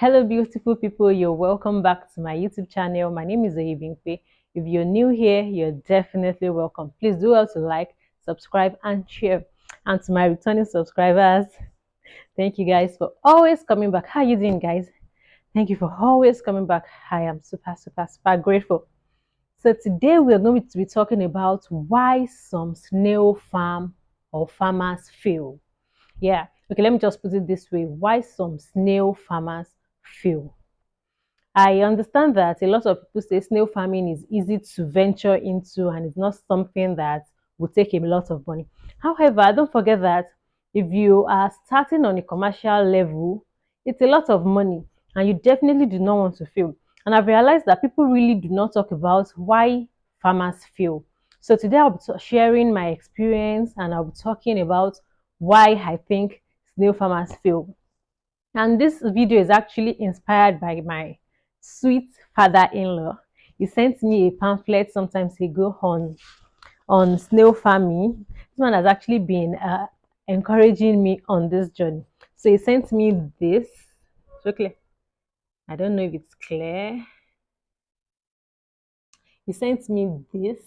Hello, beautiful people. You're welcome back to my YouTube channel. My name is Oyebimpe. If you're new here, you're definitely welcome. Please do also like, subscribe, and share. And to my returning subscribers, thank you guys for always coming back. How you doing, guys? Thank you for always coming back. I am super grateful. So today we're going to be talking about why some snail farm or farmers fail. Yeah. Okay, let me just put it this way. Why some snail farmers fail. I understand that a lot of people say snail farming is easy to venture into and it's not something that will take a lot of money. However, don't forget that if you are starting on a commercial level, it's a lot of money and you definitely do not want to fail. And I've realized that people really do not talk about why farmers fail. So today I'll be sharing my experience and I'll be talking about why I think snail farmers fail. And this video is actually inspired by my sweet father-in-law. He sent me a pamphlet sometimes ago on snail farming. This one has actually been encouraging me on this journey. So he sent me this. So clear. I don't know if it's clear. He sent me this,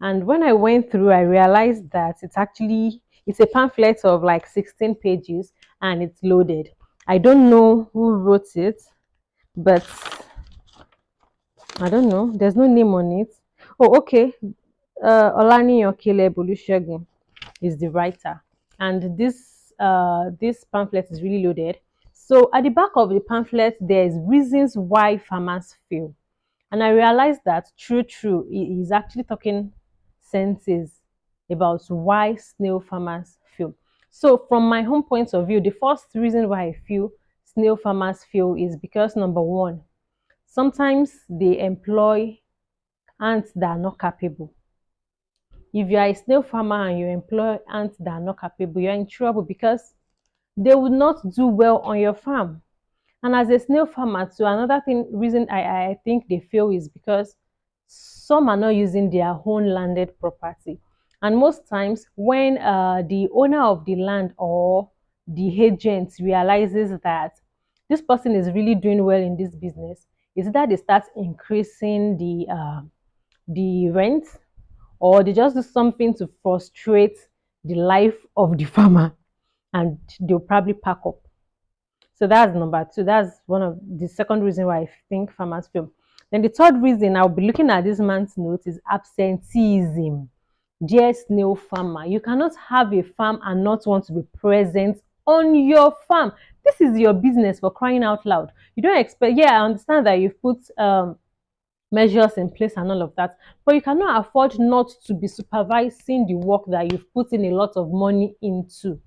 and when I went through, I realized that it's a pamphlet of like 16 pages and it's loaded. I don't know who wrote it, but I don't know. There's no name on it. Oh, okay. Olaniyan Caleb Olusegun is the writer, and this pamphlet is really loaded. So at the back of the pamphlet, there's reasons why farmers fail, and I realized that true, he is actually talking senses about why snail farmers fail. So from my home point of view, the first reason why I feel snail farmers fail is because number one, sometimes they employ ants that are not capable. If you are a snail farmer and you employ ants that are not capable, you're in trouble because they will not do well on your farm. And as a snail farmer too, another reason I think they fail is because some are not using their own landed property. And most times when the owner of the land or the agent realizes that this person is really doing well in this business, is that they start increasing the rent, or they just do something to frustrate the life of the farmer, and they'll probably pack up. So that's number two. That's one of the second reason why I think farmers fail. Then the third reason I'll be looking at this man's note is absenteeism. Dear snail farmer, you cannot have a farm and not want to be present on your farm. This is your business, for crying out loud. You don't expect, yeah, I understand that you've put measures in place and all of that, but you cannot afford not to be supervising the work that you've put in a lot of money into.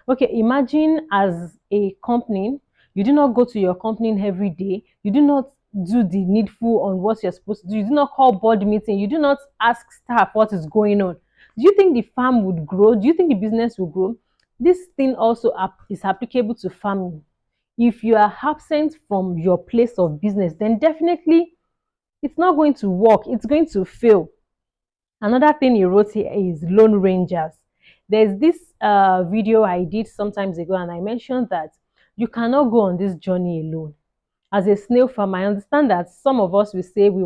Okay, imagine as a company, you do not go to your company every day, you do not do the needful on what you're supposed to do, you do not call board meeting, you do not ask staff what is going on. Do you think the farm would grow? Do you think the business will grow? This thing also is applicable to farming. If you are absent from your place of business, then definitely it's not going to work, it's going to fail. Another thing he wrote here is lone rangers. There's this video I did sometimes ago, and I mentioned that you cannot go on this journey alone. As a snail farmer, I understand that some of us will say we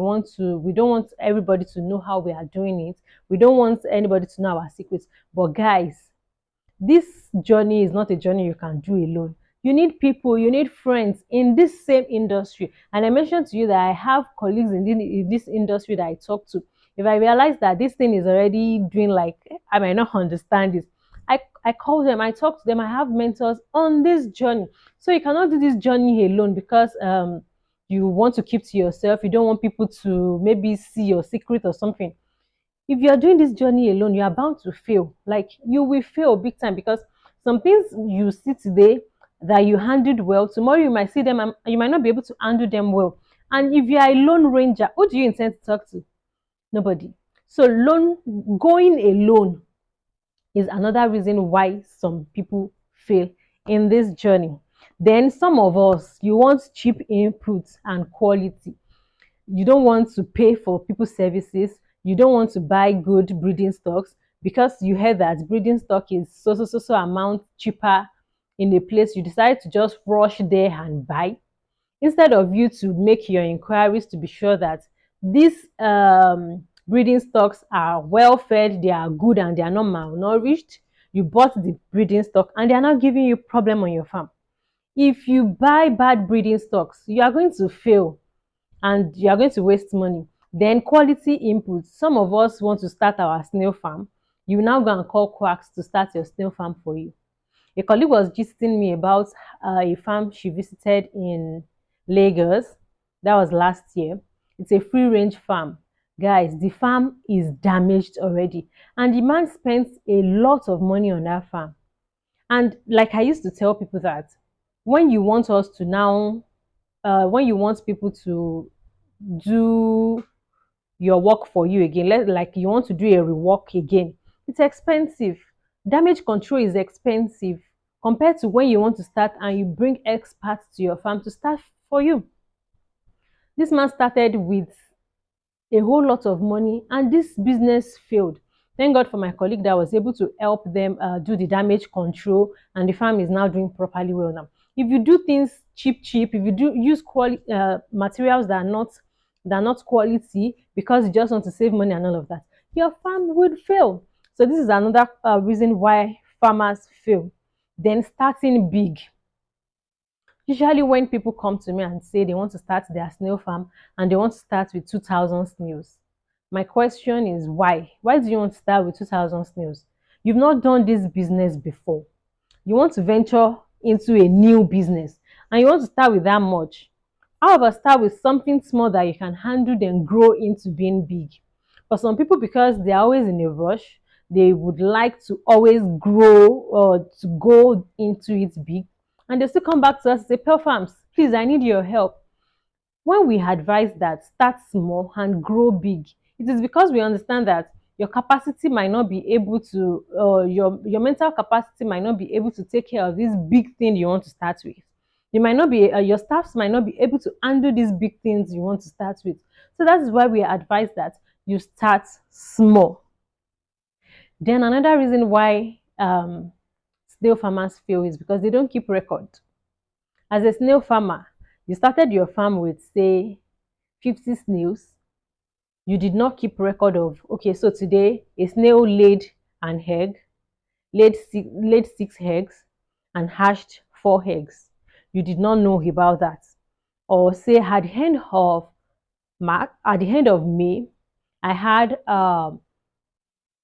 don't want everybody to know how we are doing it. We don't want anybody to know our secrets. But guys, this journey is not a journey you can do alone. You need people, you need friends in this same industry. And I mentioned to you that I have colleagues in this industry that I talk to. If I realize that this thing is already doing like, I might not understand this, I call them, I talk to them, I have mentors on this journey. So you cannot do this journey alone because you want to keep to yourself. You don't want people to maybe see your secret or something. If you are doing this journey alone, you are bound to fail. Like, you will fail big time, because some things you see today that you handled well, tomorrow you might see them and you might not be able to handle them well. And if you are a lone ranger, who do you intend to talk to? Nobody. So going alone is another reason why some people fail in this journey. Then some of us, you want cheap inputs and quality. You don't want to pay for people's services. You don't want to buy good breeding stocks because you heard that breeding stock is so amount cheaper in a place. You decide to just rush there and buy. Instead of you to make your inquiries to be sure that these breeding stocks are well fed, they are good, and they are not malnourished, you bought the breeding stock and they are not giving you problem on your farm. If you buy bad breeding stocks, you are going to fail and you are going to waste money. Then quality inputs. Some of us want to start our snail farm. You now go and call quacks to start your snail farm for you. A colleague was gisting me about a farm she visited in Lagos. That was last year. It's a free range farm. Guys, the farm is damaged already. And the man spent a lot of money on that farm. And like I used to tell people that when you want us to now, when you want people to do your work for you again, like you want to do a rework again, it's expensive. Damage control is expensive compared to when you want to start and you bring experts to your farm to start for you. This man started with a whole lot of money and this business failed. Thank God for my colleague that was able to help them do the damage control, and the farm is now doing properly well now. If you do things cheap, if you do use quality materials that are not quality because you just want to save money and all of that, your farm would fail. So this is another reason why farmers fail. Then starting big. Usually when people come to me and say they want to start their snail farm and they want to start with 2,000 snails, my question is why? Why do you want to start with 2,000 snails? You've not done this business before. You want to venture into a new business and you want to start with that much. How about start with something small that you can handle, then grow into being big? For some people, because they're always in a rush, they would like to always grow or to go into it big, and they still come back to us and say, Pearl Farms, please, I need your help. When we advise that start small and grow big, it is because we understand that your capacity might not be able to, your mental capacity might not be able to take care of this big thing you want to start with. You might not be, your staffs might not be able to handle these big things you want to start with. So that is why we advise that you start small. Then another reason why snail farmers fail is because they don't keep record. As a snail farmer, you started your farm with, say, 50 snails. You did not keep record of, okay, so today a snail laid an egg, laid 6 eggs, and hatched 4 eggs. You did not know about that. Or say at the end of May, I had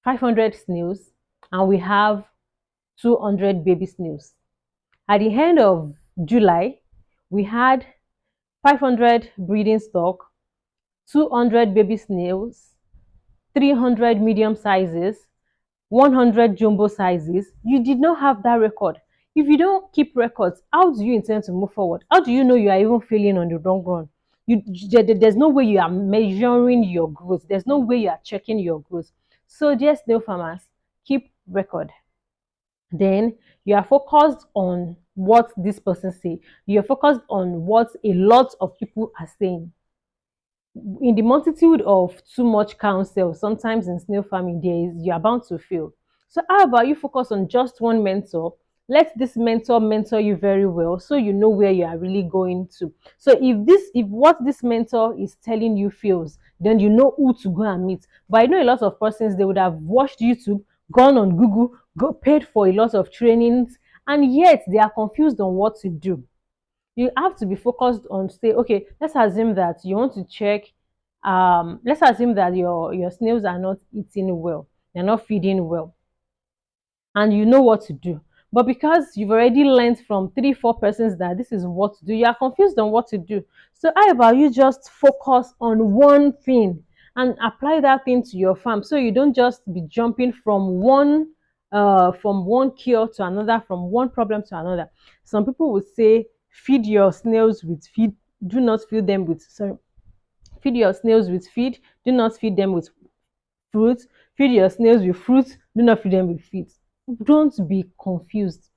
500 snails and we have 200 baby snails. At the end of July, we had 500 breeding stock, 200 baby snails, 300 medium sizes, 100 jumbo sizes. You did not have that record. If you don't keep records, how do you intend to move forward? How do you know you are even failing on the long run? There's no way you are measuring your growth. There's no way you are checking your growth. So dear snail farmers, keep record. Then you are focused on what this person say. You're focused on what a lot of people are saying. In the multitude of too much counsel, sometimes in snail farming days, you are bound to fail. So how about you focus on just one mentor? Let this mentor you very well so you know where you are really going to. So if what this mentor is telling you fails, then you know who to go and meet. But I know a lot of persons, they would have watched YouTube, gone on Google, paid for a lot of trainings, and yet they are confused on what to do. You have to be focused on, say, okay, let's assume that you want to check, let's assume that your snails are not eating well, they're not feeding well, and you know what to do. But because you've already learned from 3 4 persons that this is what to do, you are confused on what to do. So how about you just focus on one thing and apply that thing to your farm, so you don't just be jumping from one cure to another, from one problem to another. Some people would say feed your snails with feed, do not feed them with, sorry, feed your snails with feed, do not feed them with fruit, feed your snails with fruit, do not feed them with feed. Don't be confused.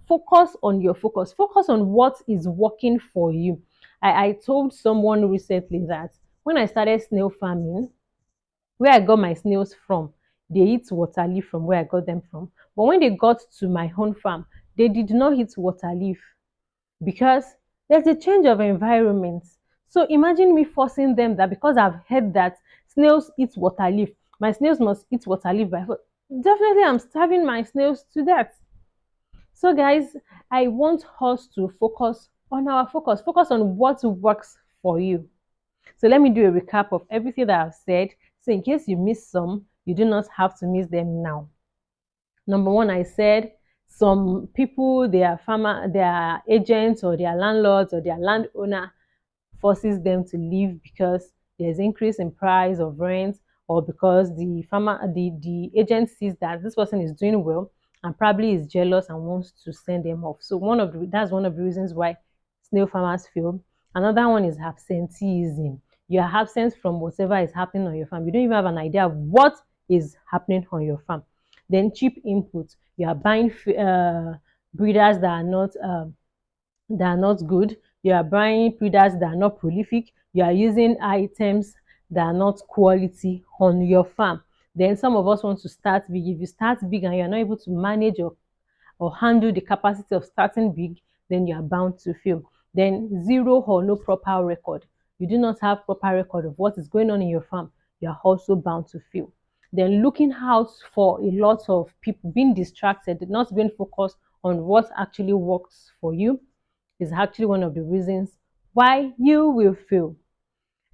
Focus on your focus. Focus on what is working for you. I told someone recently that when I started snail farming, where I got my snails from, they eat water leaf from where I got them from. But when they got to my own farm, they did not eat water leaf because There's a change of environment. So imagine me forcing them that because I've heard that snails eat water leaf, my snails must eat water leaf by force. Definitely I'm starving my snails to death. So guys, I want us to focus on our focus on what works for you. So let me do a recap of everything that I've said. So in case you missed some, you do not have to miss them now. Number one, I said some people, their farmer, their agents or their landlords or their landowner forces them to leave because there's increase in price of rent, or because the agent sees that this person is doing well and probably is jealous and wants to send them off. So that's one of the reasons why snail farmers fail. Another one is absenteeism. You are absent from whatever is happening on your farm. You don't even have an idea of what is happening on your farm. Then cheap input. You are buying breeders that are not good. You are buying breeders that are not prolific. You are using items that are not quality on your farm. Then some of us want to start big. If you start big and you're not able to manage or handle the capacity of starting big, then you are bound to fail. Then zero or no proper record. You do not have proper record of what is going on in your farm. You are also bound to fail. Then looking out for a lot of people, being distracted, not being focused on what actually works for you, is actually one of the reasons why you will fail.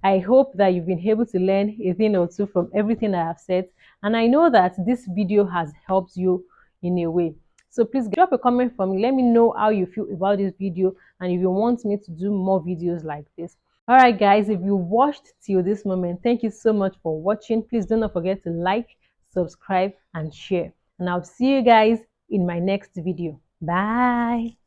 I hope that you've been able to learn a thing or two from everything I have said, and I know that this video has helped you in a way. So please drop a comment for me. Let me know how you feel about this video and if you want me to do more videos like this. All right, guys, if you watched till this moment, thank you so much for watching. Please do not forget to like, subscribe, and share. And I'll see you guys in my next video. Bye.